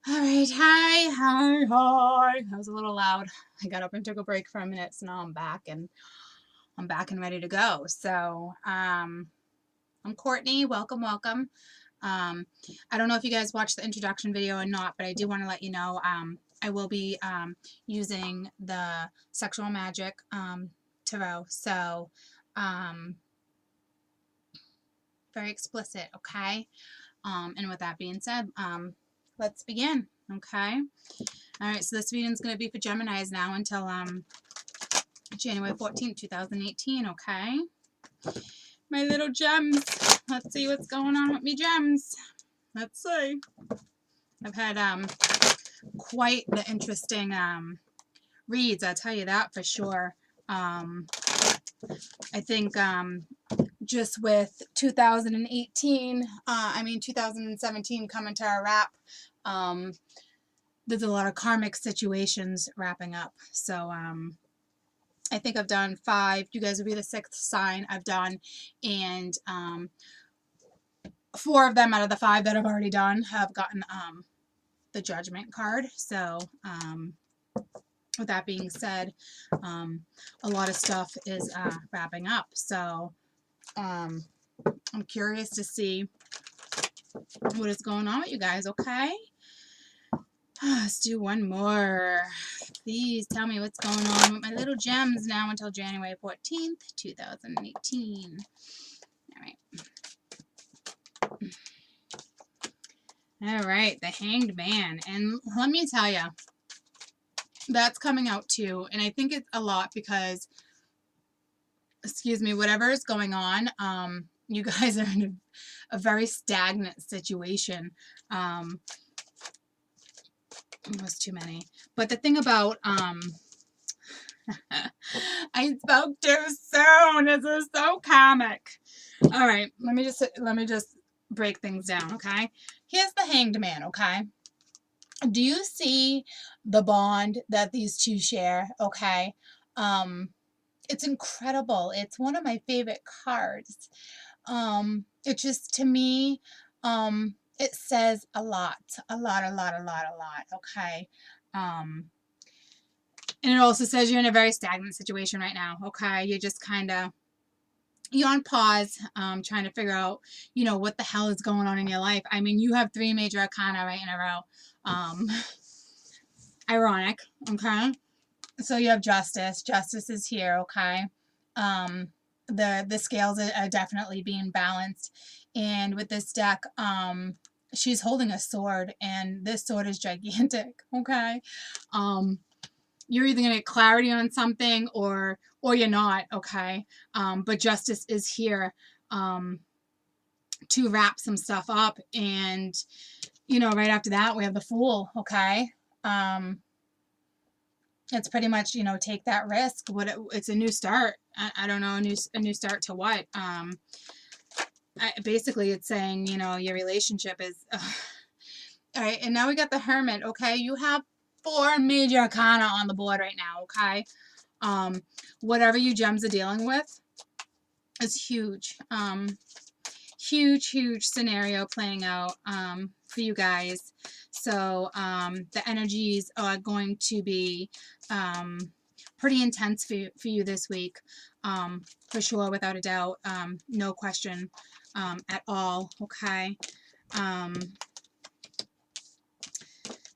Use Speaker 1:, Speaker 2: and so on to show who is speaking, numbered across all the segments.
Speaker 1: All right, hi. That was a little loud. I got up and took a break for a minute, so now I'm back and ready to go. So, I'm Courtney. Welcome. Um, I don't know if you guys watched the introduction video or not, but I do want to let you know I will be using the sexual magic tarot. So, um, very explicit, okay? And with that being said, let's begin, okay? All right, so this video is going to be for Geminis now until January 14th, 2018, okay? My little gems. Let's see what's going on with me gems. Let's see. I've had quite the interesting reads, I'll tell you that for sure. I think just with 2018, 2017 coming to a wrap, there's a lot of karmic situations wrapping up. So, I think I've done 5. You guys will be the 6th sign I've done. And 4 of them out of the 5 that I've already done have gotten the Judgment card. So, with that being said, a lot of stuff is wrapping up. So, I'm curious to see what is going on with you guys, okay? Let's do one more. Please tell me what's going on with my little gems now until January 14th, 2018. All right, the Hanged Man. And let me tell you, that's coming out too. And I think it's a lot because, excuse me, whatever is going on, you guys are in a very stagnant situation. Almost too many. But the thing about, I spoke too soon. This is so comic. All right, let me just break things down, okay? Here's the Hanged Man, okay? Do you see the bond that these two share, okay? It's incredible. It's one of my favorite cards. It just, to me, it says a lot, okay? And it also says you're in a very stagnant situation right now, okay? You're just kind of, you're on pause, trying to figure out, what the hell is going on in your life. I mean, you have 3 major arcana right in a row. Ironic, okay? So you have Justice. Justice is here, okay? The scales are definitely being balanced. And with this deck, she's holding a sword, and this sword is gigantic, okay? You're either going to get clarity on something or you're not, okay? But Justice is here to wrap some stuff up. And, right after that, we have the Fool, okay? It's pretty much, take that risk. It's a new start. I don't know, a new start to what? Basically, it's saying, your relationship is... All right, and now we got the Hermit, okay? You have 4 major arcana on the board right now, okay? Whatever you gems are dealing with is huge. Huge scenario playing out for you guys. So the energies are going to be pretty intense for you this week, for sure, without a doubt, no question at all, okay?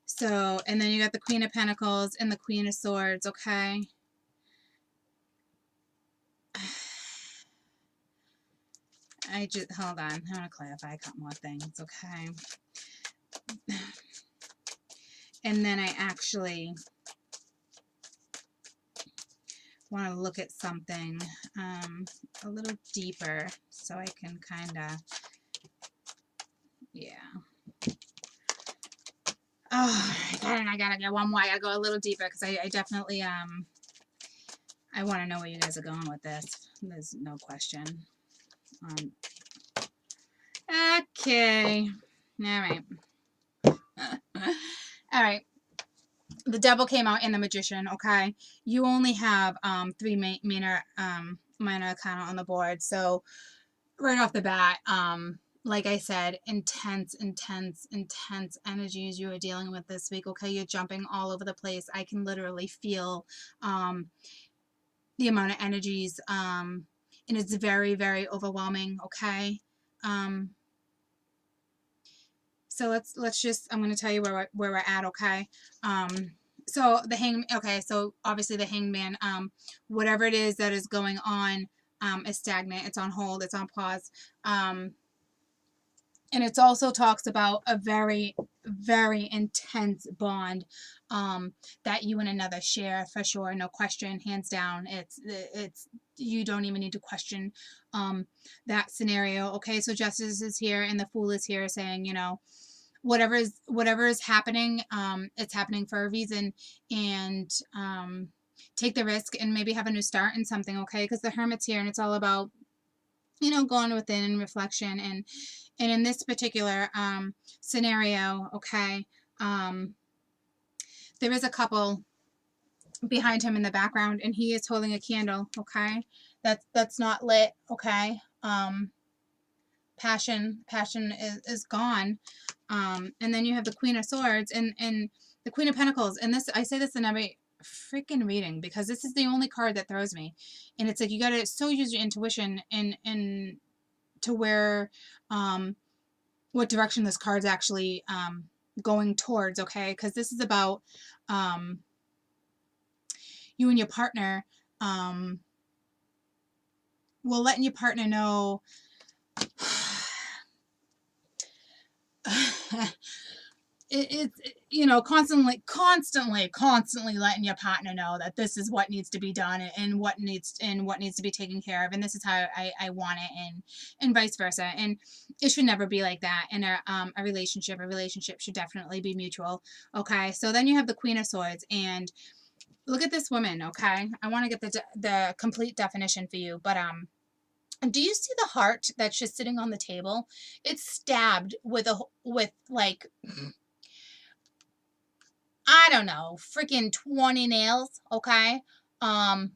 Speaker 1: So, and then you got the Queen of Pentacles and the Queen of Swords, okay? Hold on, I'm going to clarify a couple more things, okay? And then I actually want to look at something a little deeper so I can kind of, yeah. Oh, I gotta get one more. I gotta go a little deeper because I definitely, I want to know where you guys are going with this. There's no question. Okay. All right. All right. The Devil came out in the Magician, okay? You only have 3 minor arcana on the board. So right off the bat, like I said, intense energies you are dealing with this week. Okay, you're jumping all over the place. I can literally feel the amount of energies, and it's very, very overwhelming. Okay, so let's just, I'm going to tell you where we're at. Okay, so the okay, so obviously the hangman, whatever it is that is going on, is stagnant. It's on hold. It's on pause. And it also talks about a very, very intense bond, that you and another share, for sure, no question, hands down. It's you don't even need to question that scenario. Okay, so justice is here and the fool is here, saying, you know, whatever is happening, it's happening for a reason, and take the risk and maybe have a new start in something. Okay, because the hermit's here and it's all about, you know, going within and reflection. And in this particular scenario, okay, there is a couple behind him in the background, and he is holding a candle. Okay, that's not lit. Okay, passion is gone. And then you have the Queen of Swords and the Queen of Pentacles. And this, I say this in every freaking reading because this is the only card that throws me. And it's like you gotta so use your intuition and to where what direction this card's actually going towards. Okay, because this is about you and your partner, well, letting your partner know it's, you know, constantly letting your partner know that this is what needs to be done and what needs to be taken care of, and this is how I want it, and vice versa. And it should never be like that in a relationship. A relationship should definitely be mutual. Okay, so then you have the Queen of Swords, and look at this woman. Okay, I want to get the complete definition for you, but do you see the heart that's just sitting on the table? It's stabbed with like, I don't know, freaking 20 nails, okay? Not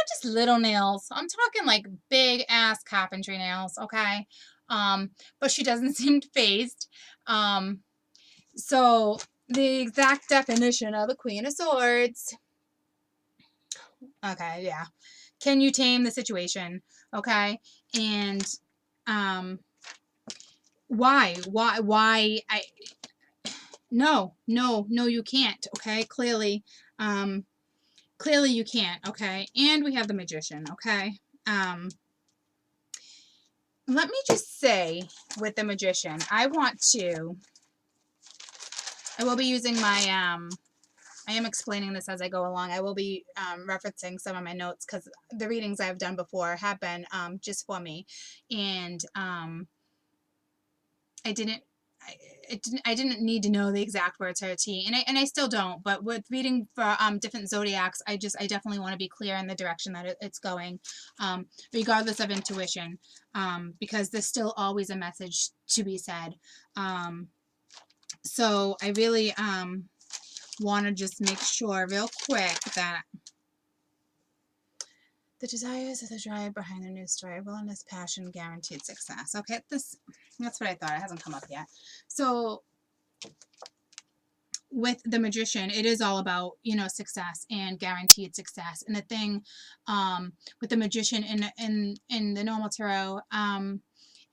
Speaker 1: just little nails. I'm talking like big ass carpentry nails, okay? But she doesn't seem fazed. So the exact definition of the Queen of Swords. Okay, yeah. Can you tame the situation? Okay? And why no, you can't. Okay, clearly you can't. Okay, and we have the Magician. Okay, let me just say with the Magician, I will be using my I am explaining this as I go along. I will be referencing some of my notes because the readings I've done before have been just for me, and I didn't need to know the exact words to a T, and I still don't. But with reading for different zodiacs, I definitely want to be clear in the direction that it's going, regardless of intuition, because there's still always a message to be said. So I really want to just make sure real quick that the desires of the drive behind the new story, willingness, passion, guaranteed success. Okay, that's what I thought. It hasn't come up yet. So with the Magician, it is all about, you know, success and guaranteed success. And the thing with the Magician in the normal tarot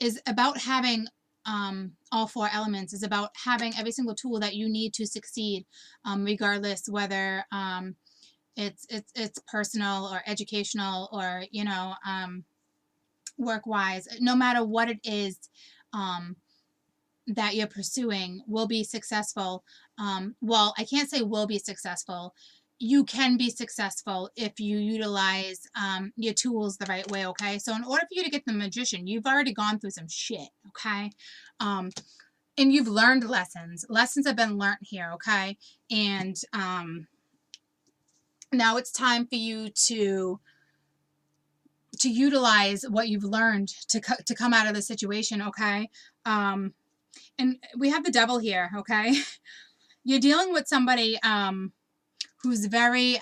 Speaker 1: is about having all four elements, is about having every single tool that you need to succeed, regardless whether it's personal or educational or, you know, work-wise. No matter what it is that you're pursuing, will be successful. Well, I can't say will be successful. You can be successful if you utilize your tools the right way, okay? So in order for you to get the Magician, you've already gone through some shit, okay? And you've learned lessons. Lessons have been learned here, okay? And now it's time for you to utilize what you've learned to come out of the situation, okay? And we have the Devil here, okay? You're dealing with somebody who's very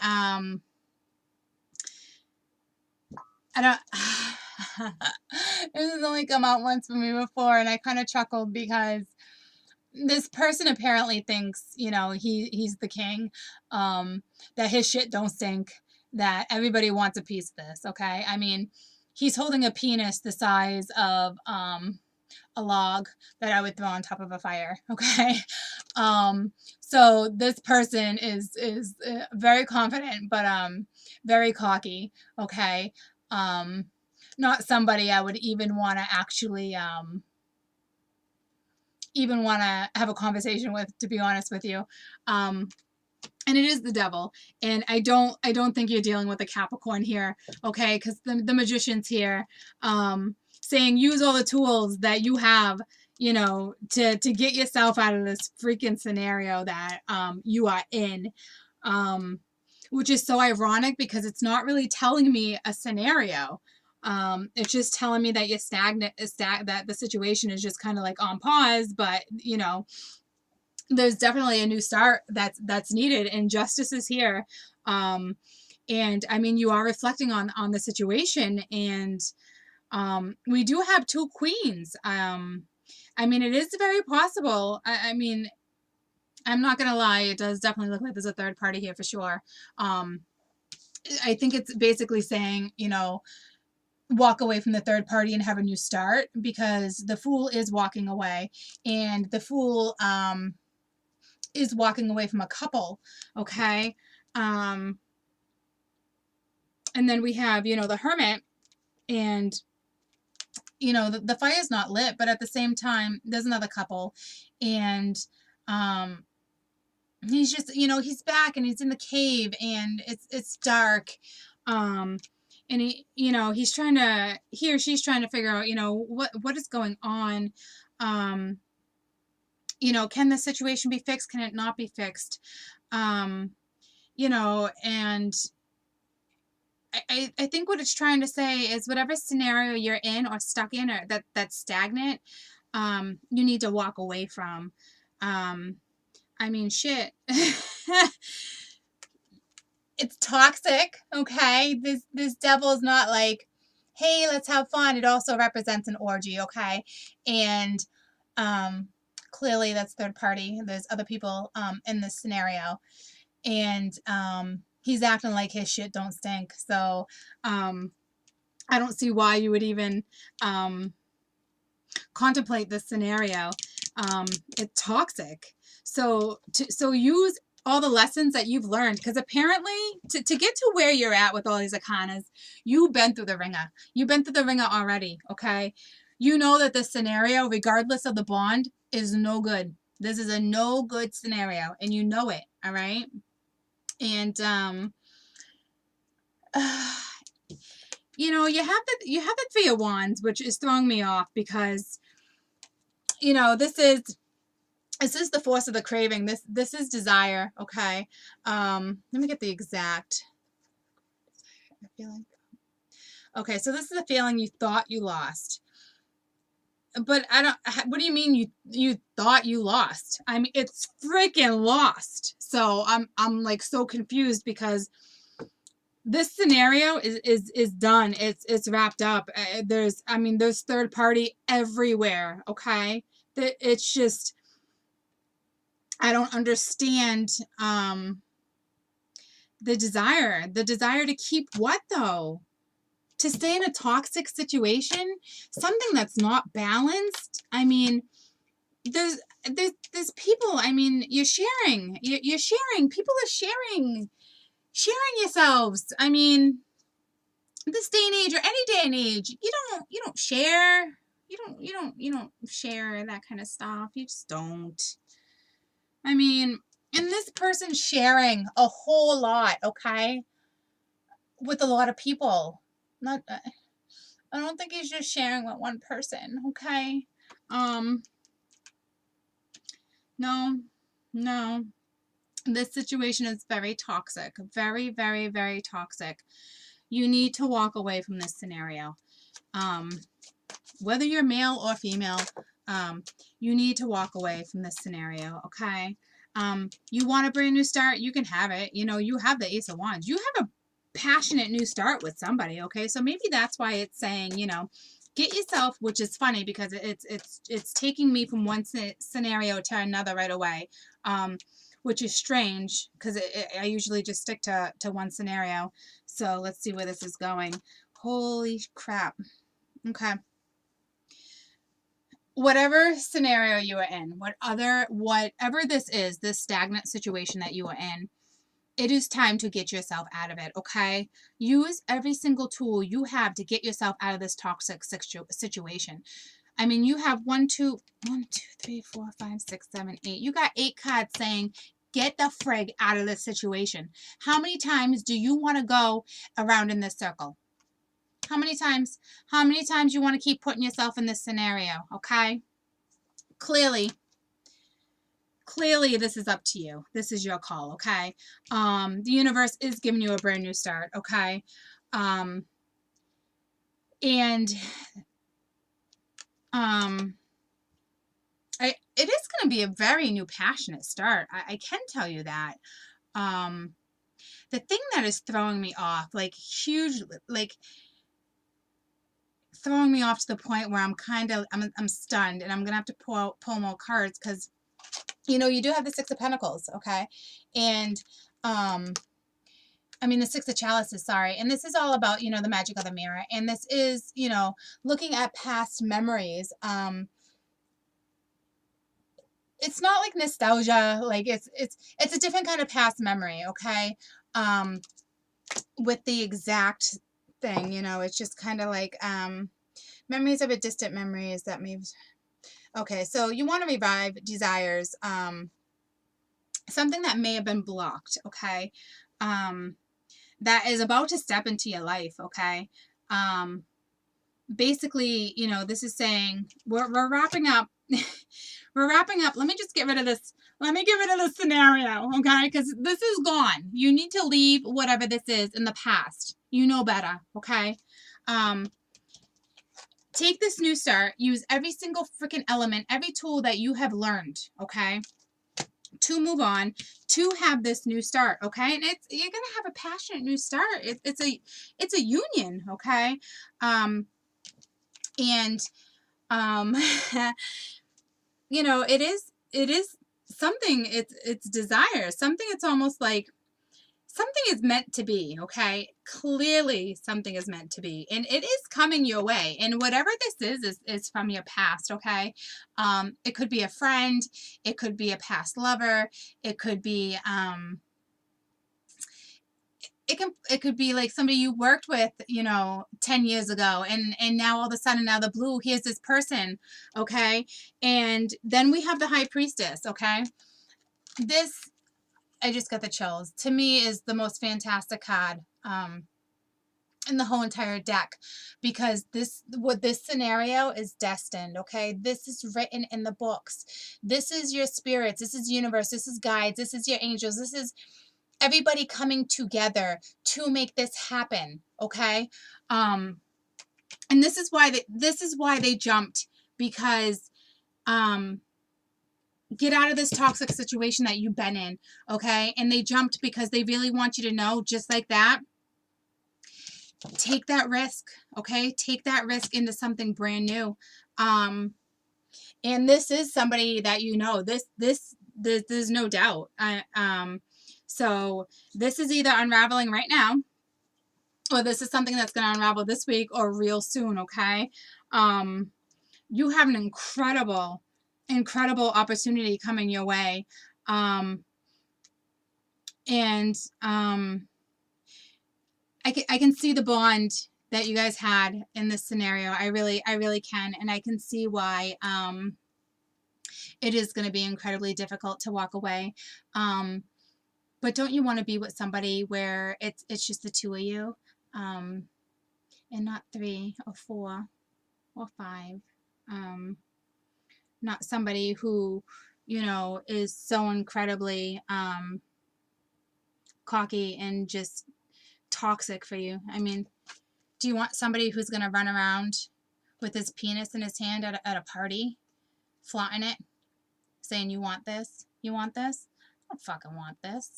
Speaker 1: This has only come out once for me before, and I kind of chuckled because this person apparently thinks, you know, he's the king, that his shit don't stink, that everybody wants a piece of this, okay? I mean, he's holding a penis the size of a log that I would throw on top of a fire, okay? So this person is very confident, but very cocky, okay? Not somebody I would even want to actually even want to have a conversation with, to be honest with you. And it is the devil, and I don't think you're dealing with a Capricorn here, okay? Because the magician's here, saying use all the tools that you have, you know, to get yourself out of this freaking scenario that you are in, which is so ironic because it's not really telling me a scenario. It's just telling me that you're stagnant, that the situation is just kind of like on pause, but you know, there's definitely a new start that's needed, and justice is here. And I mean, you are reflecting on the situation, and we do have two queens. I mean, it is very possible. I mean, I'm not gonna lie, it does definitely look like there's a third party here for sure. I think it's basically saying, you know, walk away from the third party and have a new start, because the Fool is walking away, and the Fool is walking away from a couple, okay? And then we have, you know, the Hermit, and, you know, the fire's not lit, but at the same time, there's another couple, and he's just, you know, he's back, and he's in the cave, and it's dark, and he, you know, he or she's trying to figure out, you know, what is going on. You know, can the situation be fixed? Can it not be fixed? You know, and I think what it's trying to say is whatever scenario you're in or stuck in, or that's stagnant, you need to walk away from. I mean, shit. It's toxic, okay? This devil is not like, hey, let's have fun. It also represents an orgy, okay? And clearly that's third party. There's other people in this scenario, and he's acting like his shit don't stink. So I don't see why you would even contemplate this scenario. It's toxic. So use all the lessons that you've learned, because apparently to get to where you're at with all these arcanas, you've been through the ringer. You've been through the ringer already, okay? You know that this scenario, regardless of the bond, is no good. This is a no good scenario, and you know it, all right? And you know, you have the Three of Wands, which is throwing me off because, you know, this is the force of the craving. This is desire, okay? Let me get the exact feeling. Okay, so this is a feeling you thought you lost. But I don't, what do you mean you thought you lost? I mean, it's freaking lost. So I'm like so confused, because this scenario is done. It's wrapped up. There's third party everywhere, okay? It's just, I don't understand the desire to keep what though? To stay in a toxic situation, something that's not balanced. I mean, there's people, I mean, you're sharing, people are sharing yourselves. I mean, this day and age, or any day and age, you don't share. You don't share that kind of stuff. You just don't. I mean, and this person's sharing a whole lot, okay? With a lot of people. Not, I don't think he's just sharing with one person, okay? No. This situation is very toxic. Very, very, very toxic. You need to walk away from this scenario. Whether you're male or female, you need to walk away from this scenario, okay? You want a brand new start, you can have it. You know, you have the Ace of Wands. You have passionate new start with somebody, okay? So maybe that's why it's saying, you know, get yourself, which is funny because it's taking me from one scenario to another right away, which is strange because I usually just stick to one scenario. So let's see where this is going. Holy crap. Okay. Whatever scenario you are in, whatever this is, this stagnant situation that you are in, it is time to get yourself out of it, okay? Use every single tool you have to get yourself out of this toxic situation. I mean, you have 1, 2, 3, 4, 5, 6, 7, 8. You got 8 cards saying, get the frig out of this situation. How many times do you want to go around in this circle? How many times? How many times you want to keep putting yourself in this scenario, okay? Clearly, this is up to you. This is your call, okay? The universe is giving you a brand new start, okay? And it is going to be a very new passionate start. I can tell you that. The thing that is throwing me off, like huge, like throwing me off to the point where I'm stunned, and I'm going to have to pull more cards because, you know, you do have the 6 of Pentacles, okay? And, I mean, the 6 of Chalices, sorry. And this is all about, you know, the magic of the mirror. And this is, you know, looking at past memories. It's not like nostalgia. Like it's a different kind of past memory, okay? With the exact thing, you know, it's just kind of like, memories of a distant memories that may... Okay, so you want to revive desires, something that may have been blocked, okay? That is about to step into your life, okay? Basically, you know, this is saying we're wrapping up. We're wrapping up. Let me just get rid of this. Let me get rid of this scenario, okay? Because this is gone. You need to leave whatever this is in the past. You know better, okay? Take this new start. Use every single freaking element, every tool that you have learned, okay? To move on, to have this new start, okay? And you're gonna have a passionate new start. It's a union, okay? You know, it is something. It's desire, something. It's almost like something is meant to be, okay? Clearly something is meant to be, and it is coming your way. And whatever this is from your past, okay? It could be a friend, it could be a past lover, it could be it could be like somebody you worked with, you know, 10 years ago, and now all of a sudden, out of the blue, here's this person, okay? And then we have the High Priestess, okay? This, I just got the chills. To me, is the most fantastic card in the whole entire deck, because this scenario is destined, okay? This is written in the books. This is your spirits. This is universe. This is guides. This is your angels. This is everybody coming together to make this happen, okay? And this is why they jumped, because get out of this toxic situation that you've been in, okay? And they jumped because they really want you to know, just like that. Take that risk, okay? Take that risk into something brand new. And this is somebody that you know. There's no doubt. So this is either unraveling right now, or this is something that's going to unravel this week or real soon, okay? You have an incredible opportunity coming your way. I can see the bond that you guys had in this scenario. I really can. And I can see why it is going to be incredibly difficult to walk away. But don't you want to be with somebody where it's just the two of you, and not 3 or 4 or 5? Not somebody who, you know, is so incredibly cocky and just toxic for you. I mean, do you want somebody who's going to run around with his penis in his hand at a party, flaunting it, saying, you want this? You want this? don't fucking want this.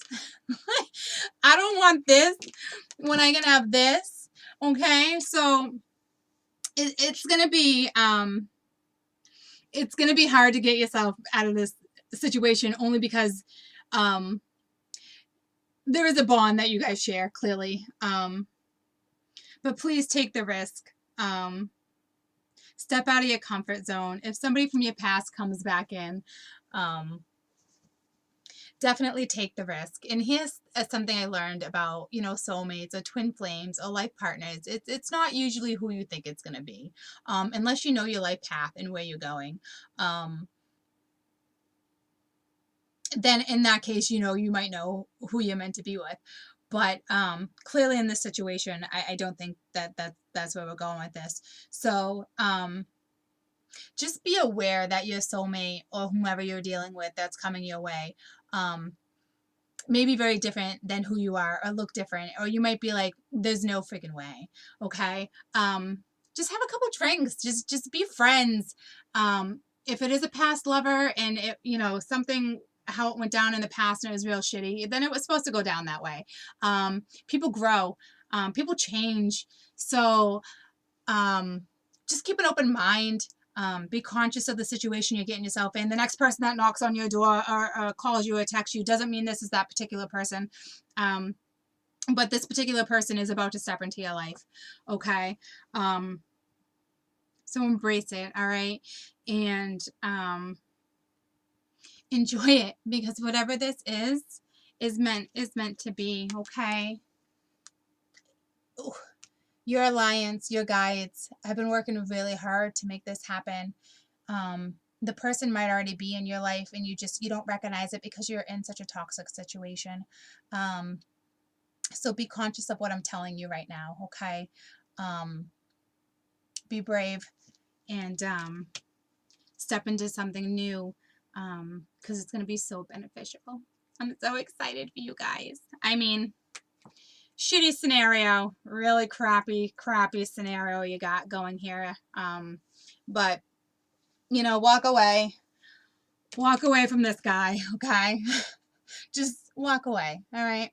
Speaker 1: I don't want this when I can have this. Okay, so it's gonna be hard to get yourself out of this situation, only because there is a bond that you guys share, clearly. But please take the risk. Step out of your comfort zone. If somebody from your past comes back in, definitely take the risk. And here's something I learned about, soulmates or twin flames or life partners. It's not usually who you think it's going to be, unless you know your life path and where you're going. Then in that case, you might know who you're meant to be with. But clearly in this situation, I don't think that's where we're going with this. So just be aware that your soulmate or whomever you're dealing with that's coming your way may be very different than who you are, or look different, or you might be like, there's no freaking way. Okay, just have a couple drinks, just be friends. If it is a past lover and something, how it went down in the past and it was real shitty, then it was supposed to go down that way. People grow, people change, so just keep an open mind. Be conscious of the situation you're getting yourself in. The next person that knocks on your door or calls you or texts you doesn't mean this is that particular person. But this particular person is about to step into your life. Okay? So embrace it, all right? And enjoy it, because whatever this is meant to be, okay? Ooh. Your alliance, your guides have been working really hard to make this happen. The person might already be in your life and you don't recognize it because you're in such a toxic situation. So be conscious of what I'm telling you right now, okay? Be brave and step into something new, because it's going to be so beneficial. I'm so excited for you guys. I mean, shitty scenario, really crappy scenario you got going here. But, walk away from this guy, okay? Just walk away, all right?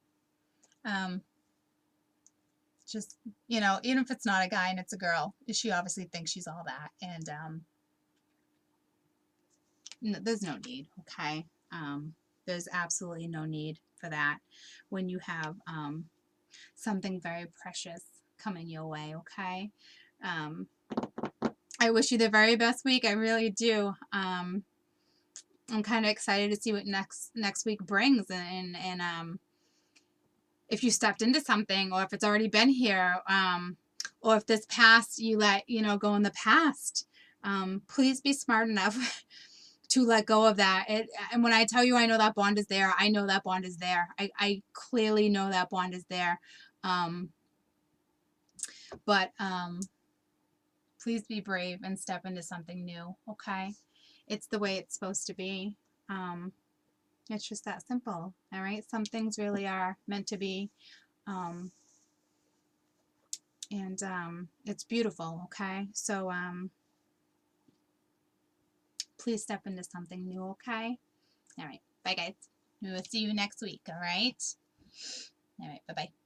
Speaker 1: Just, even if it's not a guy and it's a girl, she obviously thinks she's all that. And no, there's no need, okay? There's absolutely no need for that when you have something very precious coming your way, okay? I wish you the very best week. I really do. I'm kind of excited to see what next week brings, and if you stepped into something, or if it's already been here, or if this past you let go in the past. Please be smart enough to let go of that. And when I tell you I know that bond is there, I know that bond is there. I clearly know that bond is there. But please be brave and step into something new, okay? It's the way it's supposed to be. It's just that simple, all right? Some things really are meant to be. And it's beautiful, okay? So please step into something new, okay? All right. Bye, guys. We will see you next week, all right? All right. Bye-bye.